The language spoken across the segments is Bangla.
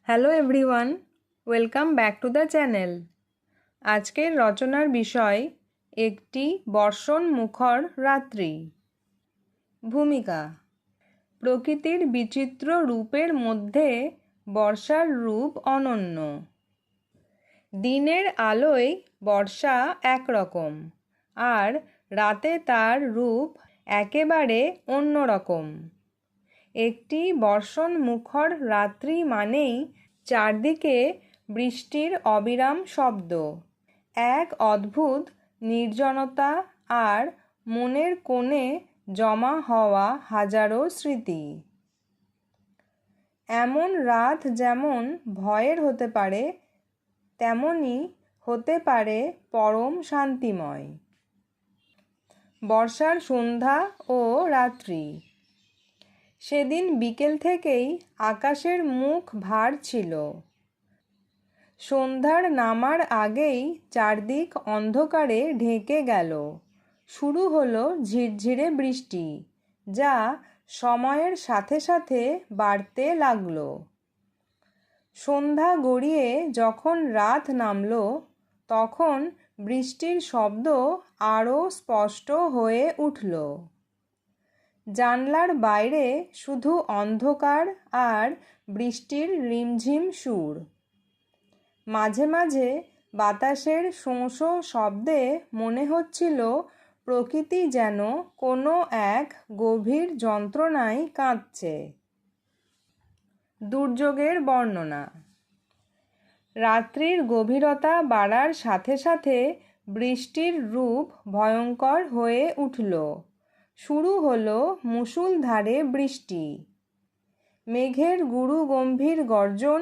Hello everyone, welcome back to the channel. আজকের রচনার বিষয় একটি বর্ষণ মুখর রাত্রি। ভূমিকা: প্রকৃতির বিচিত্র রূপের মধ্যে বর্ষার রূপ অনন্য। দিনের আলোয় বর্ষা একরকম, আর রাতে তার রূপ একেবারে অন্যরকম। একটি বর্ষণ মুখর রাত্রি মানেই চারদিকে বৃষ্টির অবিরাম শব্দ, এক অদ্ভুত নির্জনতা আর মনের কোণে জমা হওয়া হাজারো স্মৃতি। এমন রাত যেমন ভয়ের হতে পারে, তেমনই হতে পারে পরম শান্তিময়। বর্ষার সন্ধ্যা ও রাত্রি। সেদিন বিকেল থেকেই আকাশের মুখ ভার ছিল। সন্ধ্যার নামার আগেই চারদিক অন্ধকারে ঢেকে গেল। শুরু হলো ঝিরঝিরে বৃষ্টি, যা সময়ের সাথে সাথে বাড়তে লাগল। সন্ধ্যা গড়িয়ে যখন রাত নামল, তখন বৃষ্টির শব্দ আরও স্পষ্ট হয়ে উঠল। জানলার বাইরে শুধু অন্ধকার আর বৃষ্টির রিমঝিম সুর। মাঝে মাঝে বাতাসের শোঁ শোঁ শব্দে মনে হচ্ছিল প্রকৃতি যেন কোনো এক গভীর যন্ত্রণায় কাঁদছে। দুর্যোগের বর্ণনা। রাত্রির গভীরতা বাড়ার সাথে সাথে বৃষ্টির রূপ ভয়ঙ্কর হয়ে উঠল। শুরু হলো মুষলধারে বৃষ্টি। মেঘের গুরু গম্ভীর গর্জন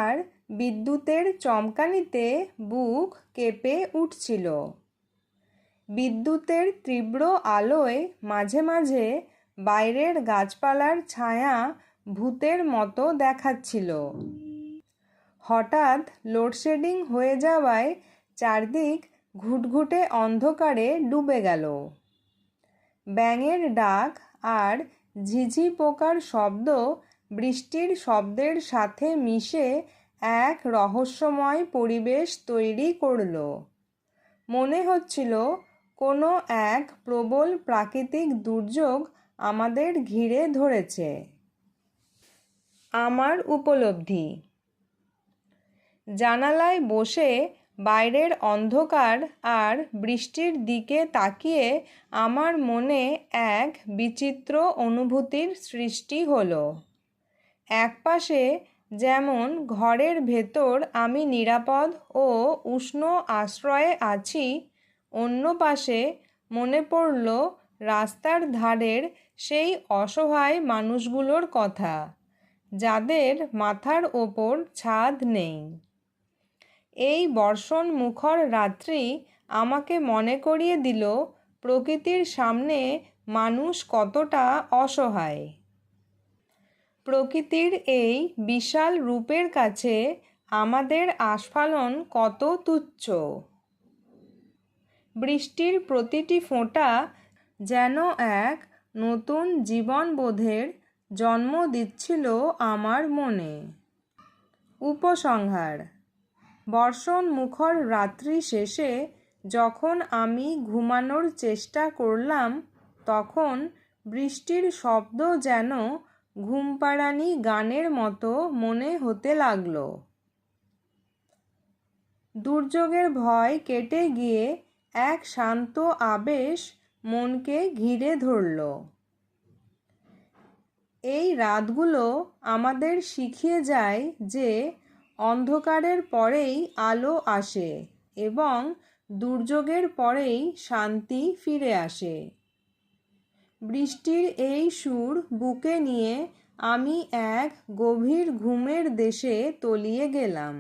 আর বিদ্যুতের চমকানিতে বুক কেঁপে উঠছিল। বিদ্যুতের তীব্র আলোয় মাঝে মাঝে বাইরের গাছপালার ছায়া ভূতের মতো দেখাচ্ছিল। হঠাৎ লোডশেডিং হয়ে যাওয়ায় চারদিক ঘুটঘুটে অন্ধকারে ডুবে গেল। ব্যাঙের ডাক আর ঝিঝি পোকার শব্দ বৃষ্টির শব্দের সাথে মিশে এক রহস্যময় পরিবেশ তৈরি করল। মনে হচ্ছিল কোনো এক প্রবল প্রাকৃতিক দুর্যোগ আমাদের ঘিরে ধরেছে। আমার উপলব্ধি: জানালায় বসে বাইরের অন্ধকার আর বৃষ্টির দিকে তাকিয়ে আমার মনে এক বিচিত্র অনুভূতির সৃষ্টি হলো। একপাশে যেমন ঘরের ভেতর আমি নিরাপদ ও উষ্ণ আশ্রয়ে আছি, অন্য পাশে মনে পড়ল রাস্তার ধারের সেই অসহায় মানুষগুলোর কথা, যাদের মাথার ওপর ছাদ নেই। এই বর্ষণ মুখর রাত্রি আমাকে মনে করিয়ে দিল প্রকৃতির সামনে মানুষ কতটা অসহায়। প্রকৃতির এই বিশাল রূপের কাছে আমাদের আস্ফালন কত তুচ্ছ। বৃষ্টির প্রতিটি ফোঁটা যেন এক নতুন জীবনবোধের জন্ম দিচ্ছিল আমার মনে। উপসংহার: বর্ষণ মুখর রাত্রি শেষে যখন আমি ঘুমানোর চেষ্টা করলাম, তখন বৃষ্টির শব্দ যেন ঘুমপাড়ানি গানের মতো মনে হতে লাগল। দুর্যোগের ভয় কেটে গিয়ে এক শান্ত আবেশ মনকে ঘিরে ধরল। এই রাতগুলো আমাদের শিখিয়ে যায় যে অন্ধকারের পরেই আলো আসে এবং দুর্যোগের পরেই শান্তি ফিরে আসে। বৃষ্টির এই সুর বুকে নিয়ে আমি এক গভীর ঘুমের দেশে তলিয়ে গেলাম।